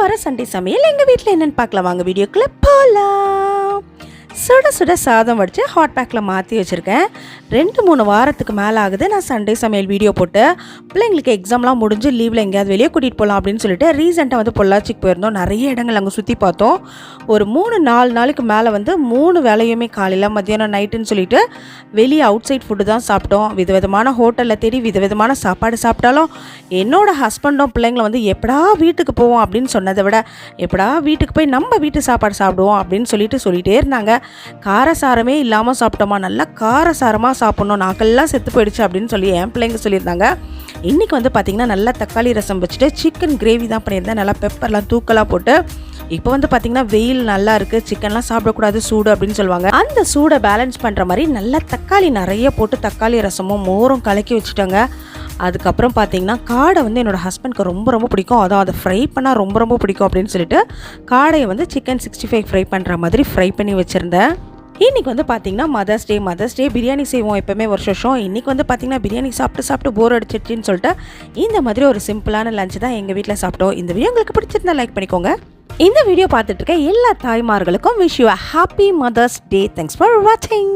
வாரம் சண்டே சமையல் எங்கள் வீட்டில் என்னென்னு பார்க்கலாம் வாங்க வீடியோக்குள்ளே போகலாம். சுட சுட சாதம் வடித்து ஹாட் பேக்கில் மாற்றி வச்சுருக்கேன். 2-3 வாரத்துக்கு மேலே ஆகுது நான் சண்டே சமையல் வீடியோ போட்டு. பிள்ளைங்களுக்கு எக்ஸாம்லாம் முடிஞ்சு லீவில் எங்கேயாவது வெளியே கூட்டிகிட்டு போகலாம் அப்படின்னு சொல்லிட்டு ரீசெண்டாக வந்து பொள்ளாச்சிக்கு போயிருந்தோம். நிறைய இடங்கள் அங்கே சுற்றி பார்த்தோம். ஒரு 3-4 நாளுக்கு மேலே வந்து 3 வேலையுமே காலையில் மத்தியானம் நைட்டுன்னு சொல்லிட்டு வெளியே அவுட் சைட் ஃபுட்டு தான் சாப்பிட்டோம். விதவிதமான ஹோட்டலில் தேடி விதவிதமான சாப்பாடு சாப்பிட்டாலும் என்னோடய ஹஸ்பண்டும் பிள்ளைங்களை வந்து எப்படா வீட்டுக்கு போவோம் அப்படின்னு சொன்னதை விட எப்படா வீட்டுக்கு போய் நம்ம வீட்டு சாப்பாடு சாப்பிடுவோம் அப்படின்னு சொல்லிட்டே இருந்தாங்க. காரசாரமே இல்லாமல் சாப்பிட்டோமா, நல்லா காரசாரமாக சாப்பிட்ணும், நாக்கெல்லாம் செத்து போயிடுச்சு அப்படின்னு சொல்லி என் பிள்ளைங்க சொல்லியிருந்தாங்க. இன்றைக்கி வந்து பார்த்திங்கன்னா நல்லா தக்காளி ரசம் வச்சுட்டு சிக்கன் கிரேவி தான் பண்ணியிருந்தேன். நல்லா பெப்பர்லாம் தூக்கலாக போட்டு. இப்போ வந்து பார்த்திங்கன்னா வெயில் நல்லா இருக்குது, சிக்கன்லாம் சாப்பிடக்கூடாது சூடு அப்படின்னு சொல்லுவாங்க. அந்த சூடை பேலன்ஸ் பண்ணுற மாதிரி நல்லா தக்காளி நிறைய போட்டு தக்காளி ரசமும் மோரும் கலக்கி வச்சுட்டாங்க. அதுக்கப்புறம் பார்த்திங்கன்னா காடை வந்து என்னோடய ஹஸ்பண்ட்க்கு ரொம்ப பிடிக்கும். அதை ஃப்ரை பண்ணால் ரொம்ப பிடிக்கும் அப்படின்னு சொல்லிட்டு காடையை வந்து சிக்கன் 65 ஃப்ரை பண்ணுற மாதிரி ஃப்ரை பண்ணி வச்சுருந்தேன். இன்றைக்கி வந்து பார்த்திங்கன்னா மதர்ஸ் டே பிரியாணி செய்வோம் எப்போவுமே வருஷம். இன்றைக்கி வந்து பார்த்திங்கன்னா பிரியாணி சாப்பிட்டு போர் அடிச்சிடுச்சின்னு சொல்லிட்டு இந்த மாதிரி ஒரு சிம்பிளான லஞ்ச் தான் எங்கள் வீட்டில் சாப்பிட்டோம். இந்த வீடியோ உங்களுக்கு பிடிச்சிருந்தா லைக் பண்ணிக்கோங்க. இந்த வீடியோ பார்த்துட்டு இருக்க எல்லா தாய்மார்களுக்கும் wish you a happy Mother's Day. Thanks for watching.